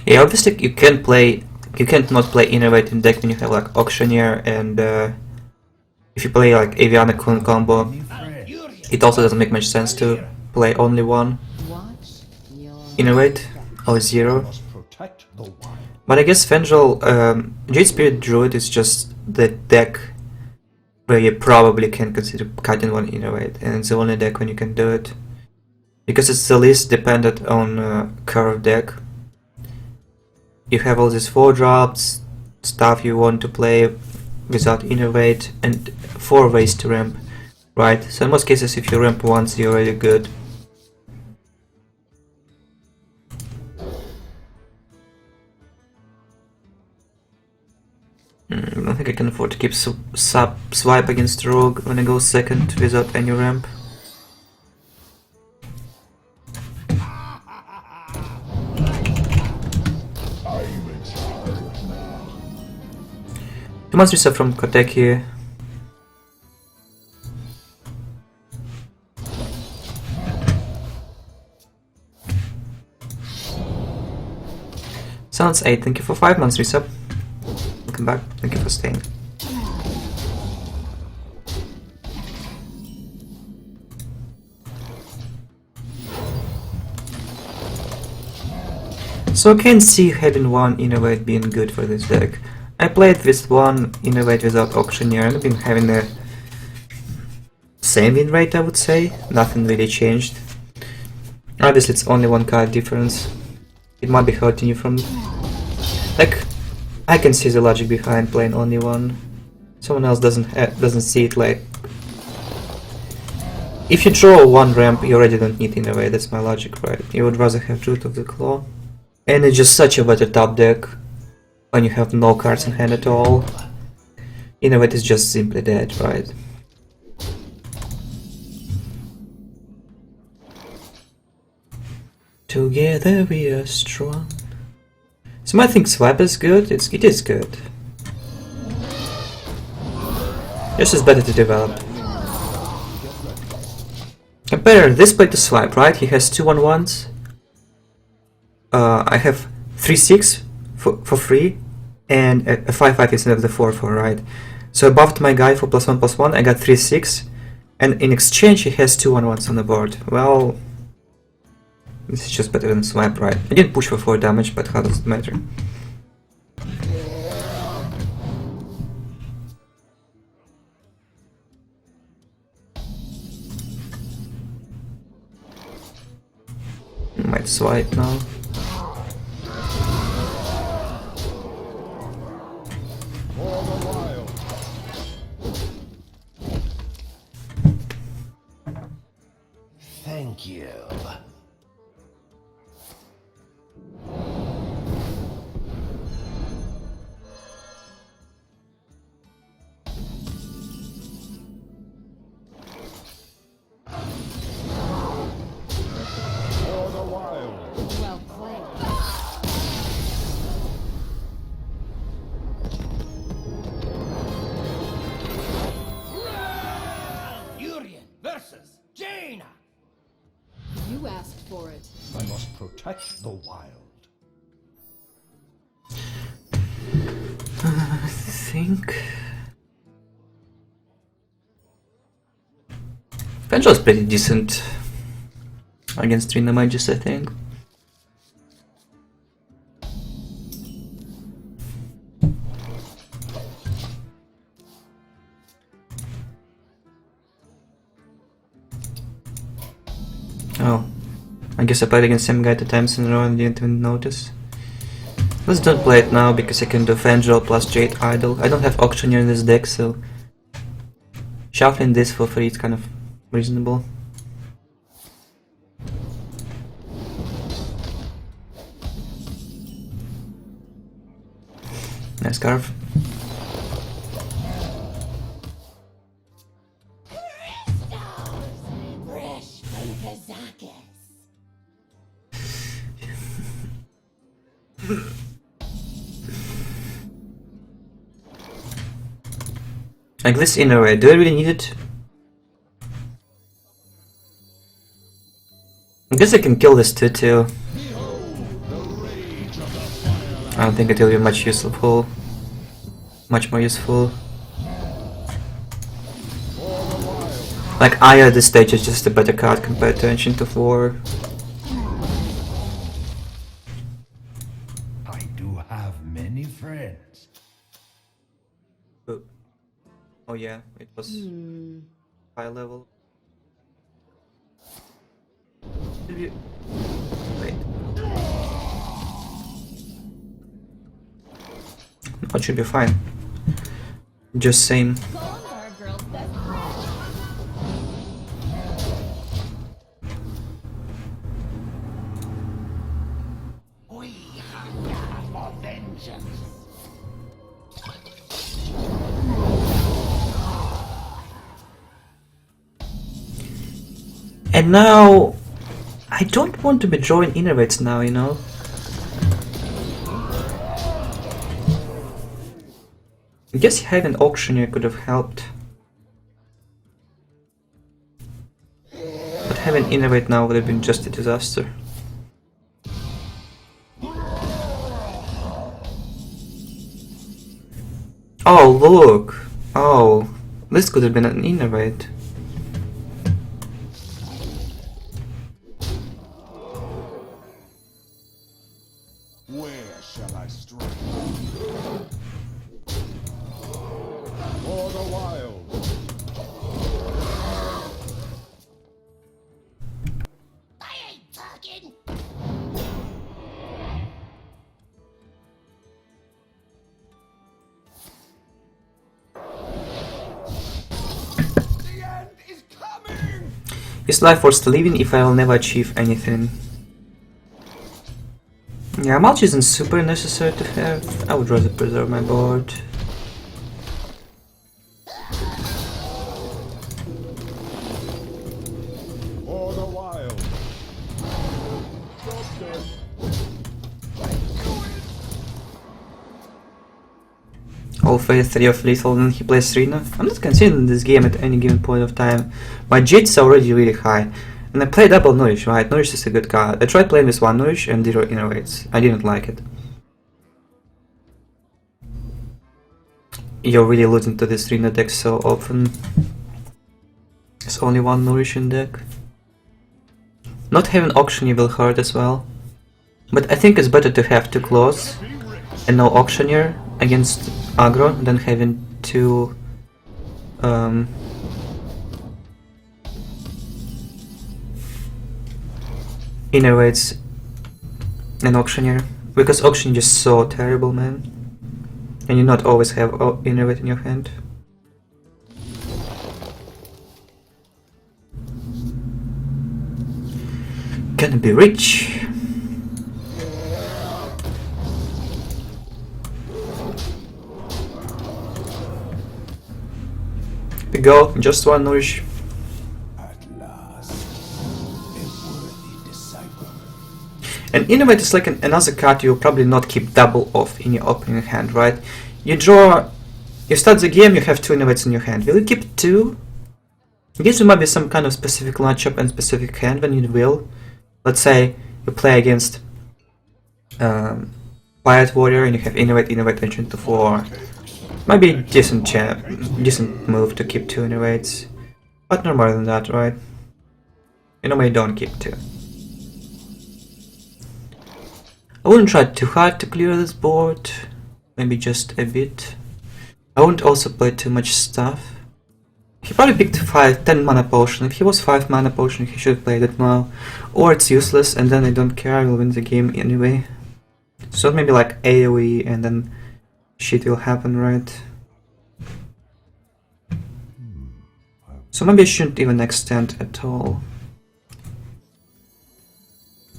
Yeah, obviously you can't not play innervate in deck when you have like Auctioneer, and if you play like Aviana Kun combo, it also doesn't make much sense to play only one innervate or zero. But I guess Fendrel, Jade Spirit Druid is just the deck where you probably can consider cutting one innervate, and it's the only deck when you can do it. Because it's the least dependent on curve deck. You have all these 4-drops, stuff you want to play without innervate, and 4 ways to ramp, right? So in most cases if you ramp once you're already good. I don't think I can afford to keep swipe against Rogue when I go second without any ramp. Too much reset from Kotek here. Sounds 8, thank you for 5 months resub. Welcome back, thank you for staying. So I can see having one innervate being good for this deck. I played with one innervate without Auctioneer and I've been having the same win rate, I would say. Nothing really changed. Obviously it's only 1 card difference. It might be hurting you from... Like, I can see the logic behind playing only one. Someone else doesn't see it. Like, if you draw 1 ramp, you already don't need innervate. That's my logic, right? You would rather have Root of the Claw. And it's just such a better top deck when you have no cards in hand at all. Innervate is just simply dead, right? Together we are strong. So I think Swipe is good. It is good. This is better to develop. Compare this play to Swipe, right? He has 2 1/1s. I have 3/6 for free, and a 5/5 instead of the 4/4, right? So I buffed my guy for +1/+1. I got 3/6, and in exchange he has 2 1/1s on the board. Well, this is just better than Swipe, right? I didn't push for 4 damage, but how does it matter? Might swipe now. Thank you. Well played. Urian versus Jaina. You asked for it. I must protect the wild. I think... Fenjal's pretty decent against Trina Mages, I think. Oh, I guess I played against the same guy 2 times in a row and didn't even notice. Let's don't play it now because I can do Fangel plus Jade Idol. I don't have Auctioneer in this deck, so shuffling this for free is kind of reasonable. Nice carve. Like this innervate, do I really need it? I guess I can kill this too. I don't think it will be much more useful. Like Aya at this stage is just a better card compared to Ancient of War. I do have many friends. Oh yeah, it was high level. Wait. That should be fine. Just same. We hunger for vengeance. And now, I don't want to be drawing innervates now, you know. I guess having auctioneer could have helped. But having innervate now would have been just a disaster. Oh look! Oh, this could have been an innervate. Where shall I strike? For the wild. I ain't talking. The end is coming. Is life worth living if I will never achieve anything? Yeah, mulch isn't super necessary to have. I would rather preserve my board. For the wild. Stop them. All phase 3 of lethal, then he plays Rina. I'm not considering this game at any given point of time. My jade's already really high. And I play double Nourish, right? Nourish is a good card. I tried playing with one Nourish and 0 innervates. I didn't like it. You're really losing to this Rina deck so often. There's only one Nourish in deck. Not having Auctioneer will hurt as well. But I think it's better to have 2 claws and no Auctioneer against aggro than having 2 innervates and Auctioneer, because Auctioneer is just so terrible, man, and you not always have innervate in your hand. Gonna be rich. We go, just one Nourish. And innervate is like another card you'll probably not keep double off in your opening hand, right? You start the game, you have 2 innervates in your hand. Will you keep 2? I guess there might be some kind of specific matchup and specific hand when you will. Let's say you play against Quiet Warrior and you have innervate, Ancient of War. Might be a decent move to keep 2 innervates. But no more than that, right? You normally don't keep 2. I wouldn't try too hard to clear this board, maybe just a bit. I wouldn't also play too much stuff. He probably picked 10 mana potion. If he was 5 mana potion, he should have played it now. Or it's useless and then I don't care, I will win the game anyway. So maybe like AoE and then shit will happen, right? So maybe I shouldn't even extend at all.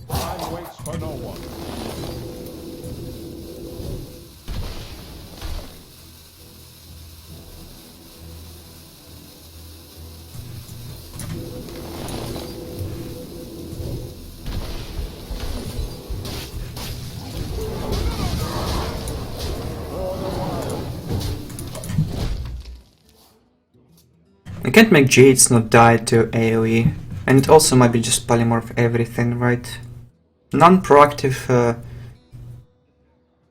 Time waits for no one. I can't make Jades not die to AoE, and it also might be just polymorph everything, right? Non-proactive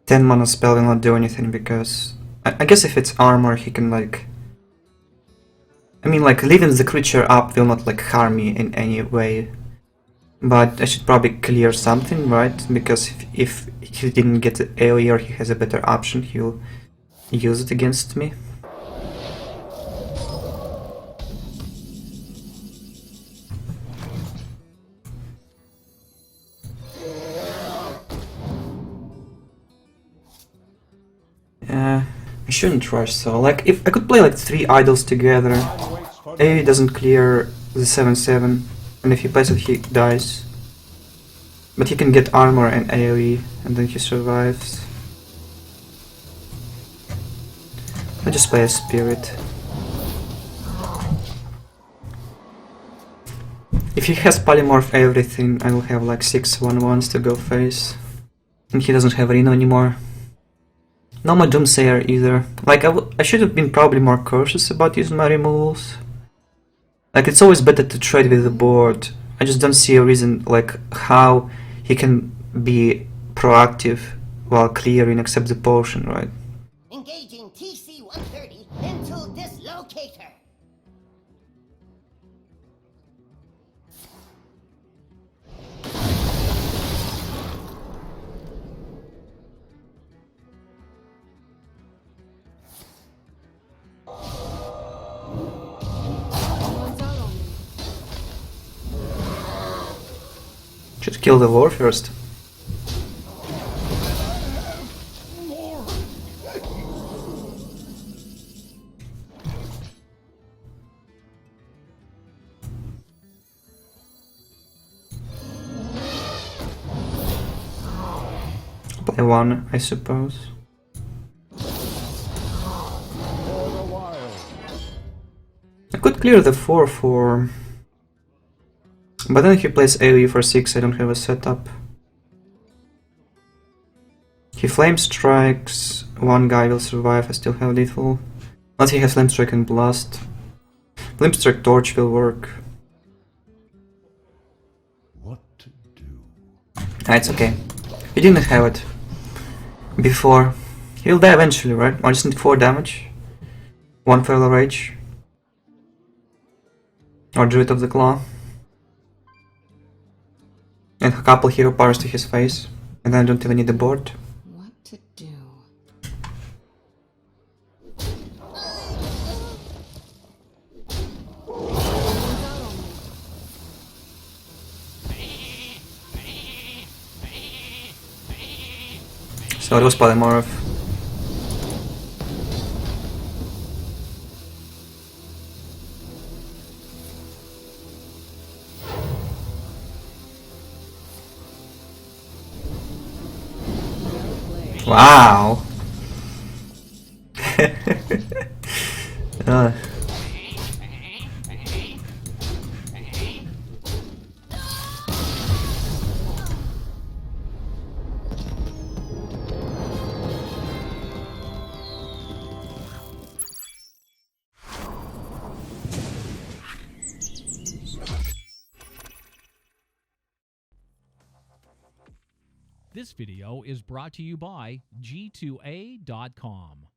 10 mana spell will not do anything because I guess if it's armor he can like, I mean like leaving the creature up will not like harm me in any way. But I should probably clear something, right? Because if he didn't get the AoE or he has a better option, he'll use it against me. I shouldn't rush, so like if I could play like 3 idols together, AoE doesn't clear the 7/7, and if he plays it he dies. But he can get armor and AoE, and then he survives. I just play a spirit. If he has polymorph everything, I will have like 6 1/1s to go face. And he doesn't have Reno anymore. No more Doomsayer either. Like I should have been probably more cautious about using my removals. Like it's always better to trade with the board. I just don't see a reason like how he can be proactive while clearing except the potion, right? Engaging TC-130 into dislocator. One's out on me. Should kill the war first. Play 1, I suppose. For the wild. I could clear the 4/4. But then if he plays AoE for 6, I don't have a setup. He flame strikes, 1 guy will survive, I still have lethal. Unless he has flame strike and blast. Flame strike torch will work. What to do? Ah, it's okay. He didn't have it before. He'll die eventually, right? I just need 4 damage. 1 Feral Rage. Or Druid of the Claw. And a couple hero powers to his face. And then I don't even need the board. What to do? One's out on me. So it was polymorph. Wow. uh. This video is brought to you by G2A.com.